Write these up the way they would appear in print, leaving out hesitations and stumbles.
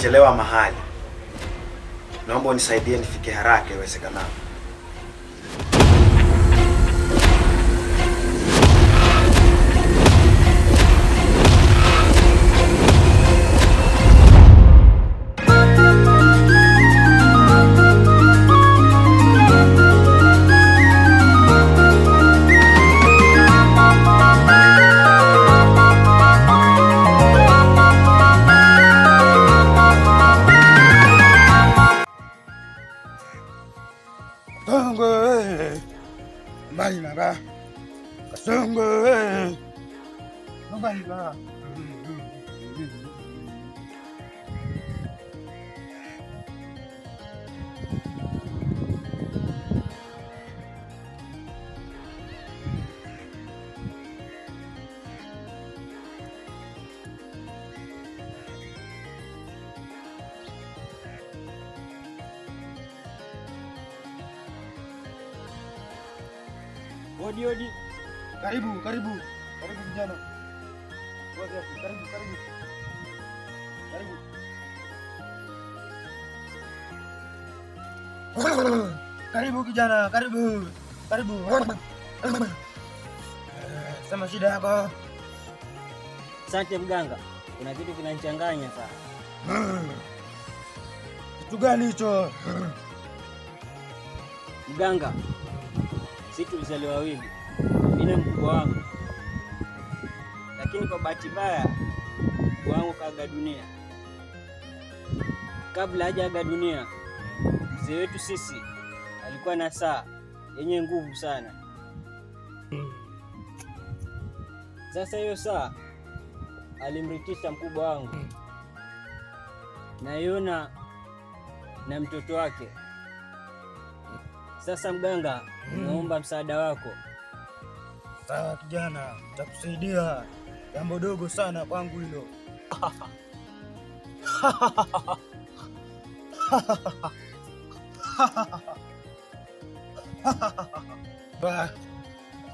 nimechelewa mahali. Naomba unisaidie nifike haraka iwezekanavyo. Odi odi. Karibu kijana. Karibu. Karibu kijana, karibu. Sema shida yako. Asante mganga. Kuna kitu kinanichanganya sana. Kitu gani hicho? Mganga, sisi tulizaliwa wawili, mimi na mkubwa wangu, lakini kwa bahati mbaya mkubwa wangu kaaga dunia. Kabla hajaaga dunia, mzee wetu sisi alikuwa na saa yenye nguvu sana. Sasa hiyo saa alimritisha mkubwa wangu, naiona na mtoto wake. Sasa mganga, naomba msaada wako. Sawa kijana, nitakusaidia. Jambo dogo sana kwangu hilo.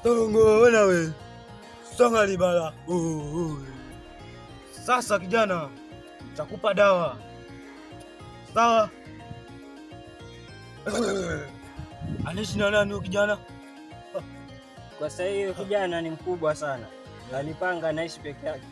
Tongo wewe. Songa libala. Sasa kijana, nitakupa dawa. Sawa? Anaishi na nani kijana? Kwa sasa hiyo kijana ni mkubwa sana. Alipanga anaishi peke yake.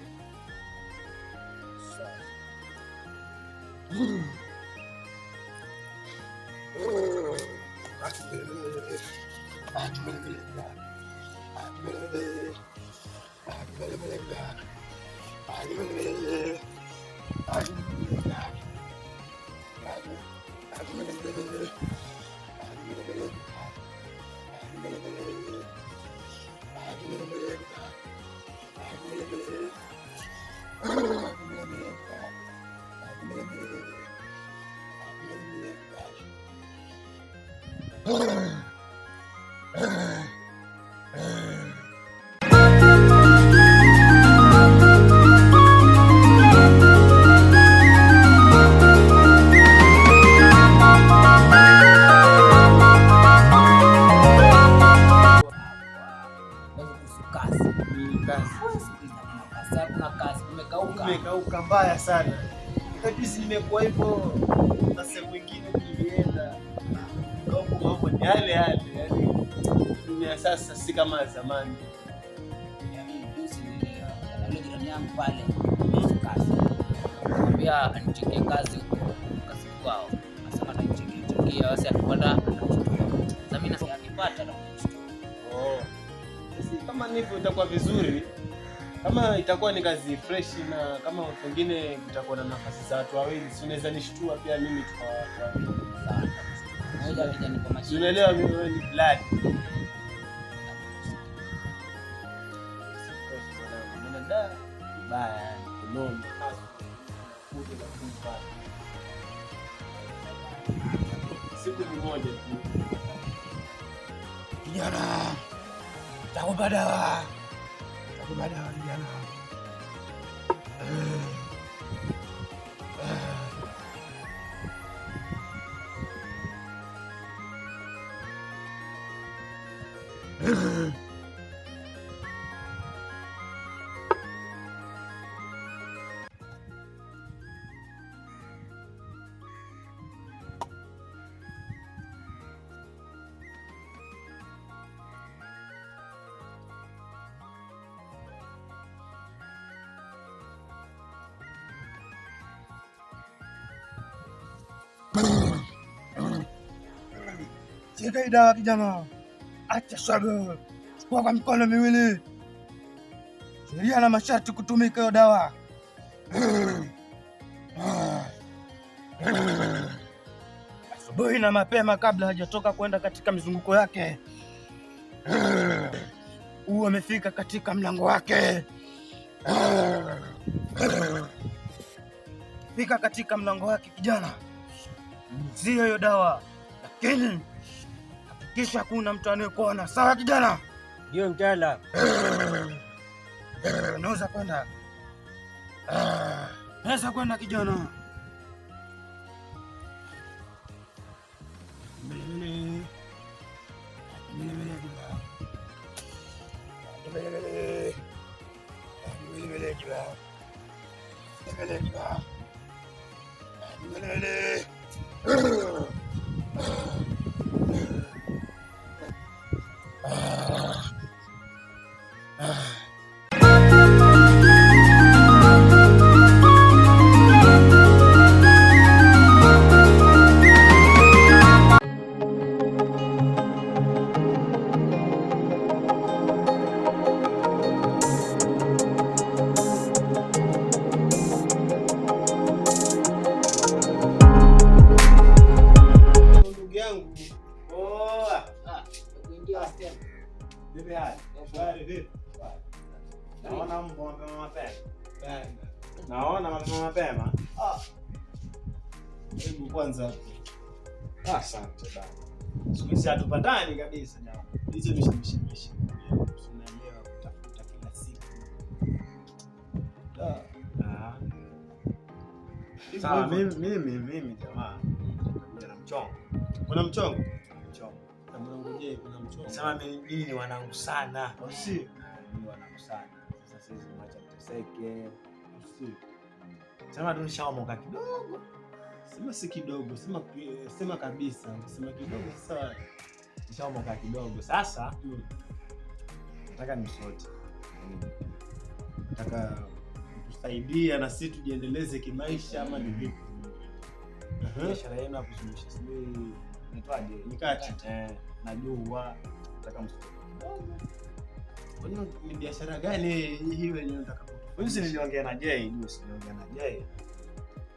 Imekauka mbaya sana. Kabisa nimekuwa hivyo. Sasa mwingine nilienda. Kauko mambo ni yale. Yaani dunia sasa si kama zamani. Yaani jirani yangu pale kazi. Pia anichekee kazi kwao. Nasema ananichekea wasi akipata. Sasa mimi nasi akipata na kuchukua. Sisi kama ndivyo itakuwa vizuri. Kama itakuwa ni kazi fresh na kama pengine kutakuwa na nafasi za watu wawili, si unaweza nishtua pia mimi tukawa sana. Moja kijana kwa majina. Unaelewa mimi ni blood. Mwanada baya unono. Siku ni moja tu. Kijana, takupa dawa. Kijana. Shika dawa kijana. Acha shago. Chukua kwa mikono miwili. Sheria na masharti kutumika hiyo dawa. Asubuhi na mapema kabla hajatoka kwenda katika mizunguko yake. Huo amefika katika mlango wake. Fika katika mlango wake kijana. Mzie hiyo dawa. Lakini hakikisha kuna mtu anayekuona. Sawa kijana? Ndio mtaalamu. Unaweza kwenda. Unaweza kwenda kijana. Naona mapema. Hebu kwanza. Asante bana. Siku hizi hatupatani kabisa jamaa. Hizo mishemishe. Tunaelewa kutafuta kila siku. Sawa, mimi jamaa. Kuna mchongo. Kuna mchongo? Mchongo. Na mwanangu kuna mchongo. Sema mimi ni wanangu sana. Si? Ni wanangu sana. Sasa sisi mwacha mteseke. Si. Sema tu nishaomoka kidogo. Sema si kidogo, sema kabisa. Sema kidogo sasa. Nishaomoka kidogo. Sasa nataka nisote. Nataka kusaidia na sisi tujiendeleze kimaisha ama ni vipi? Biashara yenu hapo kuzungusha. Sijui nitwaje? Nikati. Najua nataka msote. Kwa hiyo ni biashara gani hiyo yenyewe nataka kufanya? Mimi niliongea na Jay, niliongea na Jay.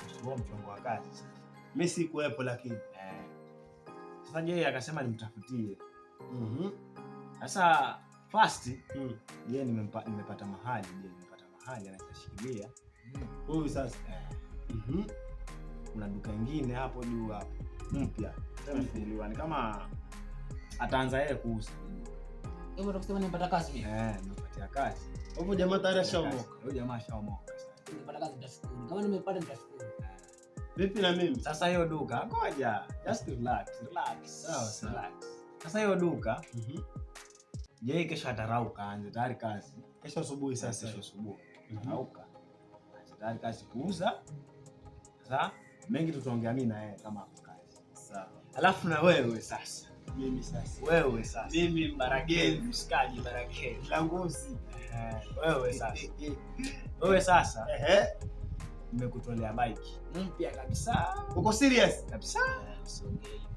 Sio mchongo wa kazi sasa. Mimi si kuepo lakini sasa Jay akasema nimtafutie. Sasa first yeye nimepata mahali, nimepata mahali anashikilia. Huyu sasa kuna duka lingine hapo juu hapo mpya. Tena ni kama ataanza yeye kuuza. Hivyo tukisema nimepata kazi mimi. Nimepatia kazi. Hapo jamaa tayari ashaomoka. Huyo jamaa ashaomoka sasa. Nimepata kazi nitashukuru. Kama nimepata nitashukuru. Vipi na mimi? Sasa hiyo duka, ngoja. Just relax. Sawa. Relax. Sasa hiyo duka, yeye kesho atarauka aanze tayari kazi. Kesho asubuhi sasa. Kesho asubuhi. Atarauka. Aanze tayari kazi kuuza. Sasa mengi tutaongea mimi na yeye kama hapo kazi. Sawa. Alafu na wewe sasa. Mimi sasa. Wewe sasa. Mimi Barakeli, mshikaji Barakeli. Languzi. Wewe sasa. Wewe sasa. Nimekutolea bike mpya kabisa. Uko serious? Kabisa.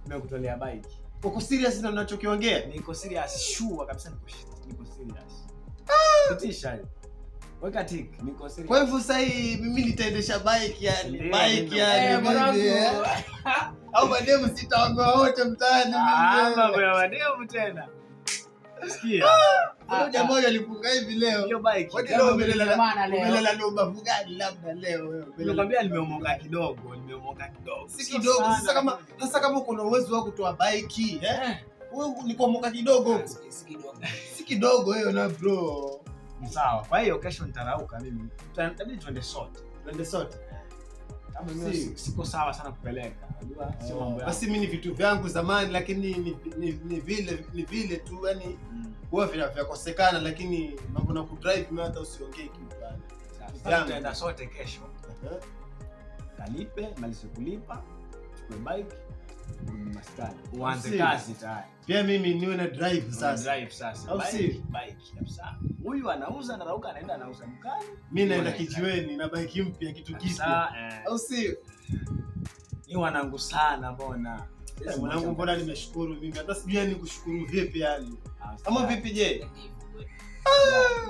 Nimekutolea bike. Uko serious na unachokiongea? Niko serious, sure kabisa niko serious. Kitisha. Weka tick, niko serious. Kwa hivyo sasa mimi nitaendesha bike yani, bike yani mwanangu. Au mademu sitaongoa wote mtaani mimi. Mambo ya mademu tena. Sikia. Huyo jamaa alifunga hivi leo. Hiyo bike. Wote leo umelala leo babu gani labda leo wewe. Nimekwambia nimeomoka kidogo. Si kidogo. Sasa kama uko na uwezo wa kutoa bike, wewe ni kuomoka kidogo. Si kidogo hiyo na bro. Ni sawa. Kwa hiyo kesho nitarauka mimi. Tutabidi twende sote. Kama mimi siko sawa sana kupeleka. Unajua sio mambo yangu. Basi mimi ni vitu vyangu zamani lakini ni vile tu yani huwa vinakosekana lakini mambo na kudrive mimi hata usiongee kitu bana. Sasa tutaenda sote kesho. Kalipe, malize kulipa, chukue bike, urudi maskani. Uanze kazi tayari. Pia mimi niwe na drive sasa. Drive sasa. Au si bike kabisa. Huyu anauza na rauka anaenda anauza dukani. Mimi naenda kijiweni na bike mpya kitu kipya. Au si Ni wanangu sana mbona. Mwanangu mbona nimeshukuru mimi. Hata sijui yani kushukuru vipi yani. Kama vipi je?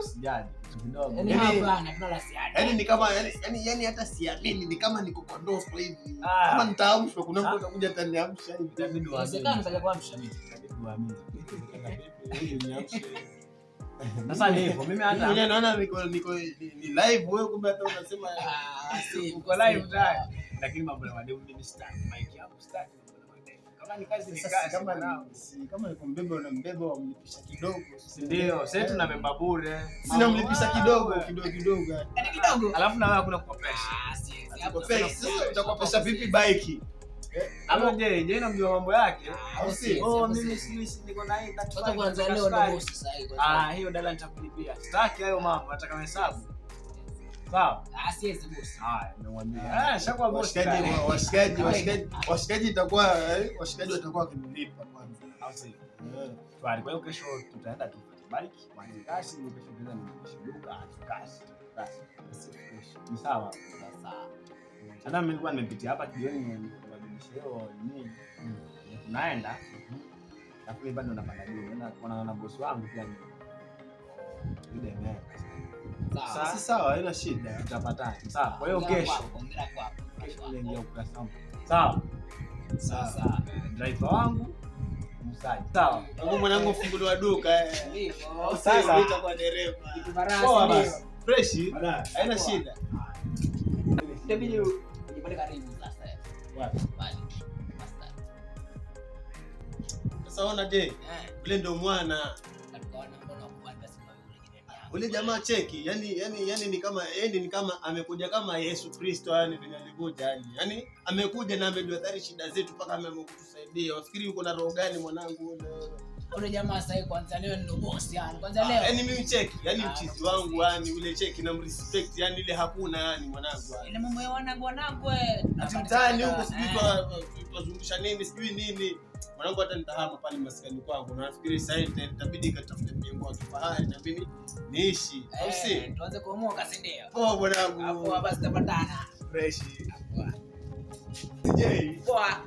Usijali. Kidogo. Yaani hapana, tuna la siada. Yaani ni kama yani hata siamini, ni kama niko kwa ndoto hivi. Kama nitaamshwa kuna mtu atakuja ataniamsha hivi. Itabidi Inawezekana nitakapoamsha mimi. Itabidi uamini. Sasa ni hivyo. Mimi hata mimi naona niko ni live, wewe kumbe hata unasema si uko live tayari. Lakini mambo ya mademu mimi start mic yangu start. Kama ni kazi ni kazi, kama ni kumbeba unambeba wamlipisha kidogo. Ndio, sasa tunabeba bure. Sina mlipisha kidogo. Yaani kidogo. Alafu na wewe hakuna kukopesha. Hapo Sasa utakopesha vipi bike? Hapo je namjua mambo yake? Au si? Mimi niko na hii sasa kwanza leo ndio boss sasa hiyo. Hiyo dala nitakulipia. Sitaki hayo mambo, nataka hesabu. Sawa? Siwezi boss. Haya, nimemwambia. Shakuwa boss. Washikaji itakuwa washikaji watakuwa wakinilipa kwanza. Au si? Twali, kwa hiyo kesho tutaenda tupate bike, mwanzo kashi, kesho tutaenda duka, kashi. Ni sawa. Sawa. Hata mimi nilikuwa nimepitia hapa jioni kubadilisha hiyo nini. Tunaenda. Lakini bado napanda juu. Na boss wangu pia ni yule mimi. Sawa, sawa, haina shida. Tutapatana. Sawa. Kwa hiyo kesho ongera kwako. Kesho niingia ukurasa wangu. Sawa. Sasa Driver wangu Musaji. Sawa. Mungu mwanangu funguliwa duka ndivyo. Sasa itakuwa dereva. Poa basi. Fresh. Haina shida. Itabidi ujipate karibu sasa. Wapi? Bali. Sasa ona je, yule ndio mwana. Tukaona mbona kuanza siku yule jirani yangu. Ule jamaa cheki, yani ni kama amekuja kama Yesu Kristo yani venye alikuja yani. Yani amekuja na amedua shida zetu mpaka ameamua kutusaidia. Wafikiri yuko na roho gani mwanangu ule jamaa sasa kwanza leo ndio boss yani. Kwanza leo. Yani mimi cheki, yani mchizi wangu yani ule cheki na mrespect yani ile hakuna yani mwanangu. Ile mambo ya wanangu Mtaani huko sijui tuzungusha nini sijui nini. Mwanangu hata nitahama pale maskani kwangu. Na nafikiri sasa itabidi katafute mjengo wa kifahari na mimi niishi. Au si? Tuanze kuomoka si ndio? Poa mwanangu. Hapo basi tutapatana. Fresh. Poa. DJ. Poa.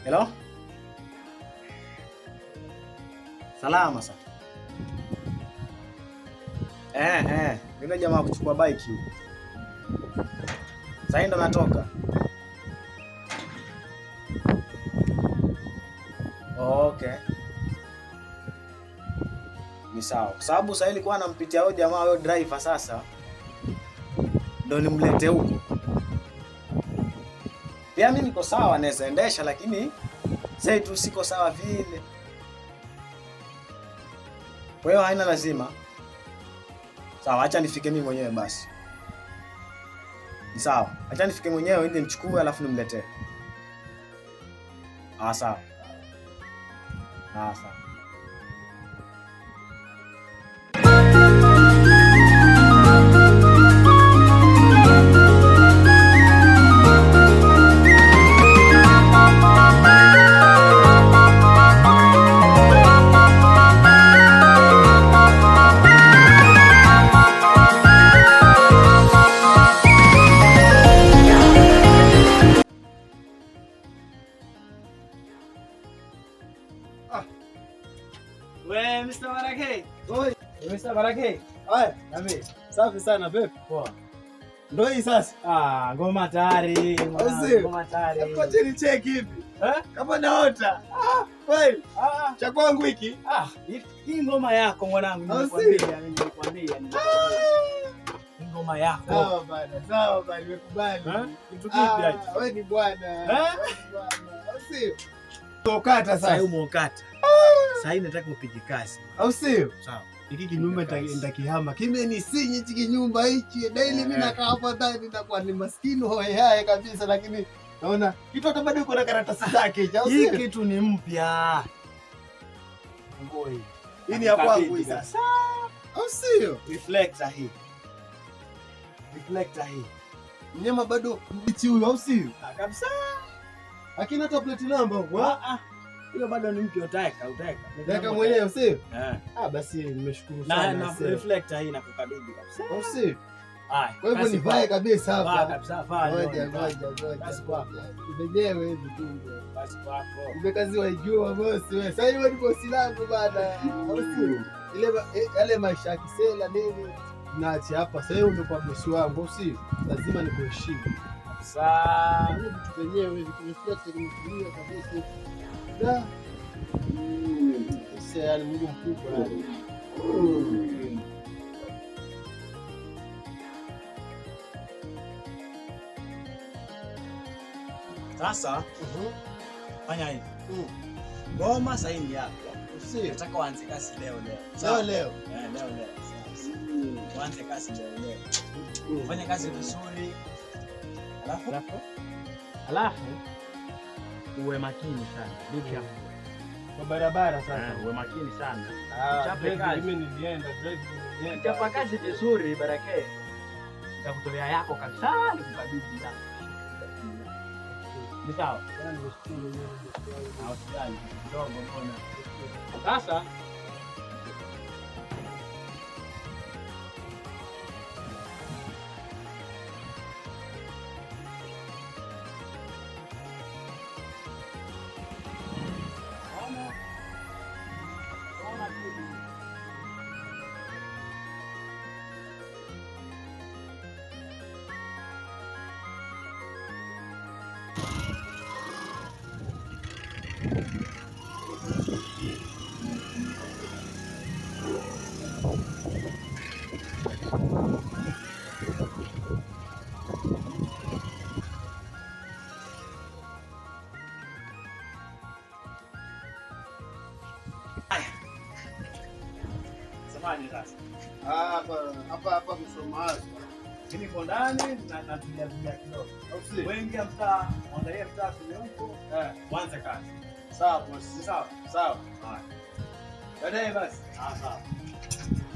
Hello? Salama sasa. Yule jamaa kuchukua bike huko. Sasa ndo natoka. Okay. Ni sawa. Kwa sababu sasa ilikuwa anampitia huyo jamaa huyo driver sasa. Ndo nimlete huko. Pia mimi niko sawa naweza endesha lakini sasa tu siko sawa vile. Kwa hiyo haina lazima. Sawa, acha nifike mimi mwenyewe basi. Ni sawa. Acha nifike mwenyewe nje nichukue alafu nimletee. Sawa. Sawa. Mr. Barake. Oi, Mr. Barake. haya, nami. Safi sana vipi? Poa. Ndio hii sasa. Ngoma tayari. Ngoma tayari. Hapo chini cheki hivi. Kama naota. Kweli. Cha kwangu hiki. Hii ngoma yako mwanangu, nilikwambia. Ngoma yako. Sawa bana, nimekubali. Kitu kipi hicho? Wewe ni bwana. Au sio? Ukata sasa. Sasa umekata. Sasa nataka upige kazi. Au sio? Sawa. Hiki kinyumba nitakihama. Kimenisinyi hiki kinyumba hiki. Daily mimi nakaa hapa ndani nakuwa ni maskini hoye kabisa, lakini naona kitu hata bado uko na karatasi zake hicho. Au sio? Hii kitu ni mpya. Ngoi. Hii ni ya kwangu hii sasa. Au sio? Reflector hii. Mnyama bado mbichi huyo, au sio? Kabisa. Lakini hata plate number huko. Hiyo bado ni mpya, utaweka. Weka mwenyewe, sio? Basi nimeshukuru sana. Na reflector hii nakukabidhi kabisa. Au sio? Kwa hivyo nivae kabisa hapa. Vaa kabisa, vaa. Ngoja. Basi kwako. Wenyewe hivi tu. Basi kwako. Umekaziwa ijua bosi wewe. Sasa hivi ni bosi langu bana. Au sio? Yale maisha ya kisela nini? Naacha hapa. Sasa hivi umekuwa bosi wangu, au sio? Lazima nikuheshimu. Sasa vitu wenyewe hivi reflect kimtulia kabisa. Sasa yani Mungu mkubwa yani. sasa fanya hivi. Ngoma sasa ni yako. Nataka uanze kazi leo. Leo. Uanze kazi leo. Fanya kazi vizuri. Alafu uwe makini sana. Licha kwa barabara sasa. Uwe makini sana. Chape kazi. Mimi nilienda chapa kazi vizuri Barake. Nitakutolea yako kabisa, nikukabidhi sana. Ni sawa? Usijali, ndogo mbona. Sasa tunafanyaje sasa? Hapa msomaji. Mimi niko ndani na tulia kidogo. Au si? Wewe ingia mtaa, angalia mtaa kule huko. Mwanze kazi. Sawa bosi. Sawa. Sawa. Haya. Baadaye basi. Sawa.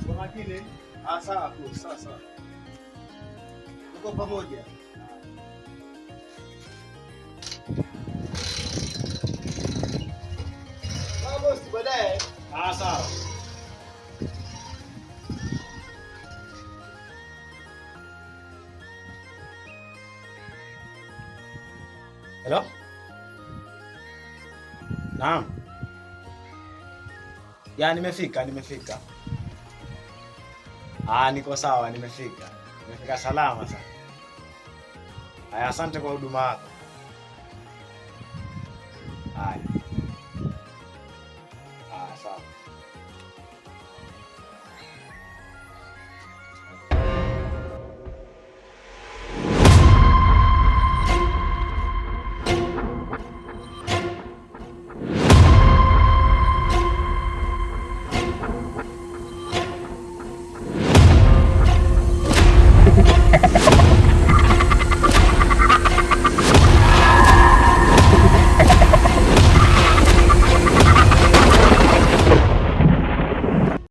Kwa makini. Sawa tu. Sawa. Tuko pamoja. Sawa bosi, baadaye. Sawa. Hello? Naam. Ya nimefika. Niko sawa, nimefika salama sana. Haya, asante kwa huduma yako. Haya.